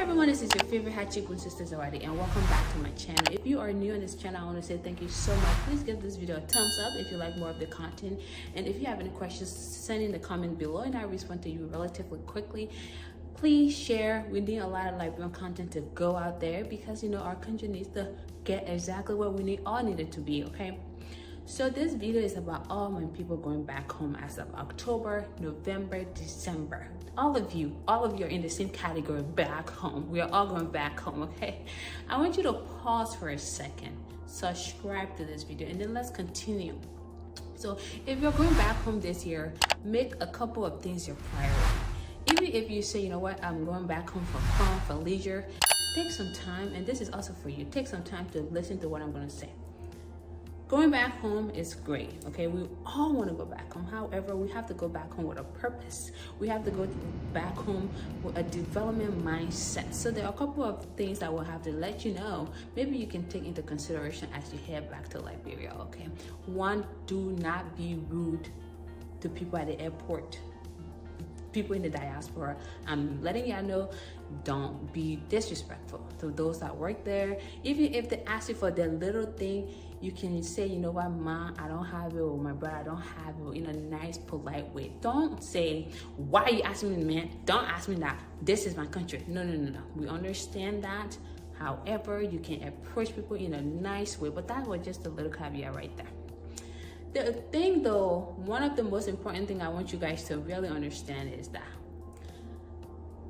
everyone, this is your favorite hot chick with Sisters Awadi, and welcome back to my channel. If you are new on this channel, I want to say thank you so much. Please give this video a thumbs up if you like more of the content, and if you have any questions, send in the comment below and I'll respond to you relatively quickly. Please share. We need a lot of Liberian content to go out there because our country needs to get exactly what we all need it to be, okay? So this video is about all my people going back home as of October, November, December. All of you are in the same category, back home. We are all going back home, okay? I want you to pause for a second, subscribe to this video, and then let's continue. So if you're going back home this year, make a couple of things your priority. Even if you say, you know what, I'm going back home for fun, for leisure, take some time, and this is also for you, take some time to listen to what I'm gonna say. Going back home is great, okay? We all want to go back home. However, we have to go back home with a purpose. We have to go back home with a development mindset. So there are a couple of things that we'll have to let you know. Maybe you can take into consideration as you head back to Liberia, okay? One, do not be rude to people at the airport. People in the diaspora, I'm letting y'all know, don't be disrespectful to those that work there. Even if they ask you for their little thing, you can say, you know what, Ma, I don't have it, or my brother, I don't have it, in a nice, polite way. Don't say, why are you asking me, man? Don't ask me that. This is my country. No. We understand that. However, you can approach people in a nice way, but that was just a little caveat right there. The thing though, one of the most important thing I want you guys to really understand is that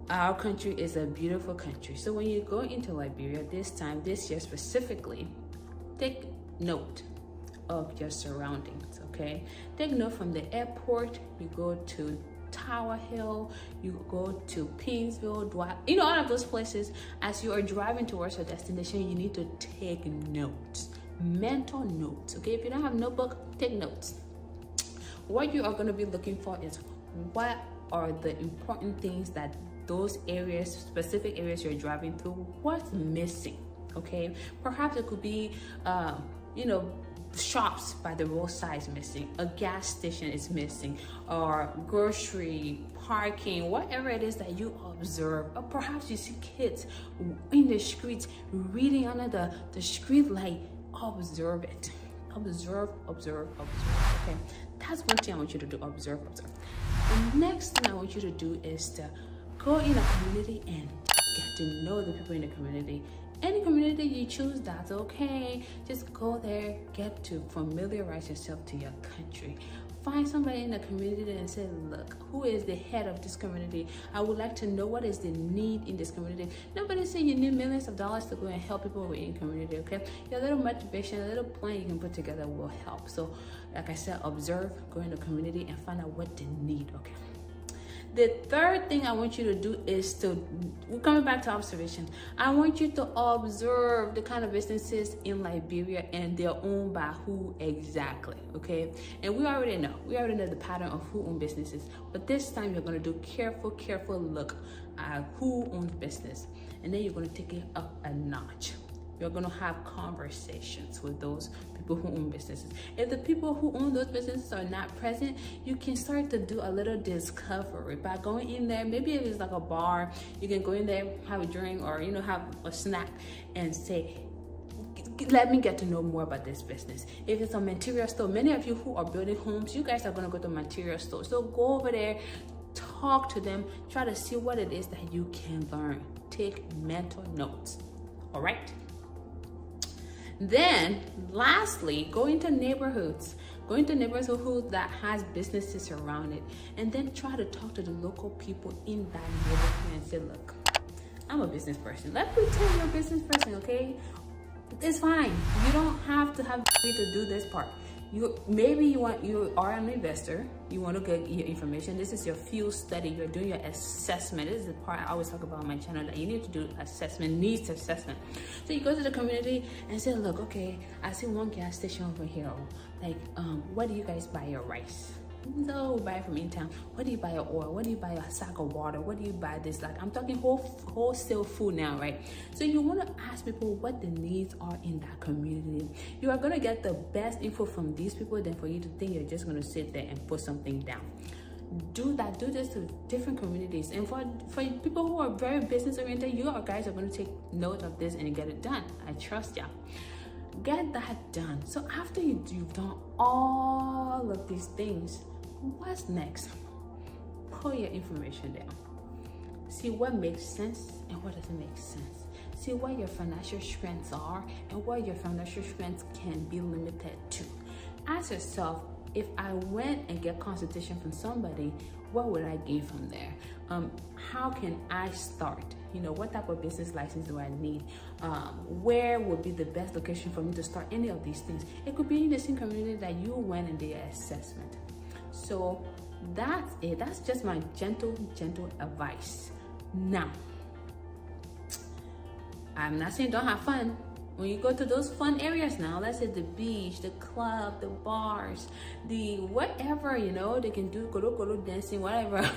our country is a beautiful country. So when you go into Liberia this year specifically, take note of your surroundings, okay? Take note from the airport, you go to Tower Hill, you go to Painesville, Dwight, all of those places. As you are driving towards your destination, you need to take notes. Mental notes, okay? If you don't have a notebook, take notes. What you are going to be looking for is what are the important things that those areas, specific areas you're driving through, what's missing, okay? Perhaps it could be shops by the roadside is missing, a gas station is missing, or grocery, parking, whatever it is that you observe. Or perhaps you see kids in the streets reading under the street light. Observe it. Observe, okay? That's one thing I want you to do, observe. The next thing I want you to do is to go in a community and get to know the people in the community. Any community you choose, that's okay. Just go there, get to familiarize yourself to your country. Find somebody in the community and say, look, who is the head of this community? I would like to know what is the need in this community. Nobody say you need millions of dollars to go and help people in your community, okay? Your little motivation, a little plan you can put together will help. So, like I said, observe, go in the community and find out what they need, okay? The third thing I want you to do is we're coming back to observation. I want you to observe the kind of businesses in Liberia and they're owned by who exactly, okay? And we already know the pattern of who owns businesses, but this time you're going to do careful look at who owns business, and then you're going to take it up a notch. You're going to have conversations with those people who own businesses. If the people who own those businesses are not present, you can start to do a little discovery by going in there. Maybe if it's like a bar, you can go in there, have a drink, or have a snack and say, let me get to know more about this business. If it's a material store, many of you who are building homes, you guys are going to go to material store. So go over there, talk to them, try to see what it is that you can learn. Take mental notes, all right? Then, lastly, go into neighborhoods. Go into neighborhoods that has businesses around it, and then try to talk to the local people in that neighborhood and say, look, I'm a business person. Let's pretend you're a business person, okay? It's fine. You don't have to have to do this part. Maybe you are an investor, you want to get your information. This is your field study, you're doing your assessment. This is the part I always talk about on my channel, that you need to do assessment, needs assessment. So you go to the community and say, look, okay, I see one gas station over here. Like, where do you guys buy your rice? No, we buy it from in town. Where do you buy your oil? Where do you buy a sack of water? Where do you buy this? Like, I'm talking wholesale food now, right? So you want to ask people what the needs are in that community. You are going to get the best info from these people than for you to think you're just going to sit there and put something down. do this to different communities. And for people who are very business oriented, you guys are going to take note of this and get it done. I trust y'all. Get that done. So after you've done all of these things, what's next? Pull your information down. See what makes sense and what doesn't make sense. See what your financial strengths are and what your financial strengths can be limited to. Ask yourself, if I went and get consultation from somebody, what would I gain from there? How can I start? You know, what type of business license do I need? Where would be the best location for me to start any of these things? It could be in the same community that you went and did an assessment. So that's it. That's just my gentle advice. Now, I'm not saying don't have fun. When you go to those fun areas now, let's say the beach, the club, the bars, the whatever, you know, they can do koro dancing, whatever.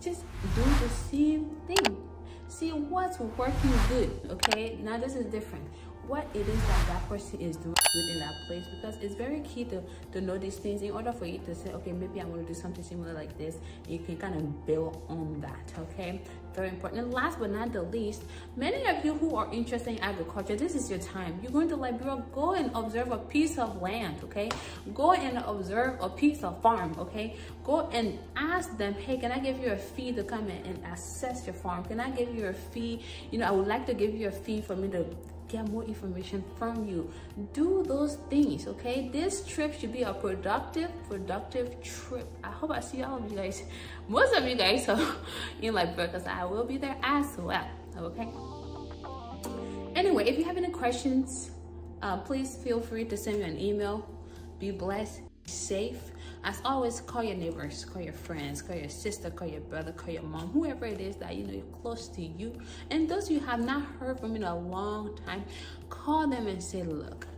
Just do the same thing. See what's working good, okay? Now this is different. What it is that person is doing good in that place, because it's very key to know these things in order for you to say, okay, maybe I'm going to do something similar like this. You can kind of build on that, okay? Very important. And last but not the least, many of you who are interested in agriculture, this is your time. You're going to Liberia, go and observe a piece of land, okay? Go and observe a piece of farm, okay? Go and ask them, hey, can I give you a fee to come in and assess your farm? Can I give you a fee? You know, I would like to give you a fee for me to get more information from you. Do those things, okay? This trip should be a productive trip. I hope I see all of you guys, most of you guys in Liberia, because I will be there as well, okay? Anyway, if you have any questions, please feel free to send me an email. Be blessed, safe. As always, call your neighbors, call your friends, call your sister, call your brother, call your mom, whoever it is that you know you're close to you. And those you have not heard from in a long time, call them and say, look,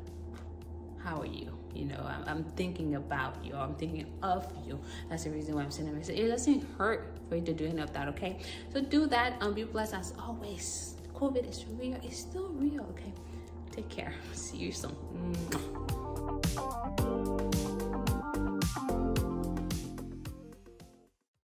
how are you? You know, I'm thinking about you, I'm thinking of you. That's the reason why I'm sending a message. It doesn't hurt for you to do any of that, okay? So do that. Be blessed as always. COVID is real. It's still real, okay? Take care. See you soon.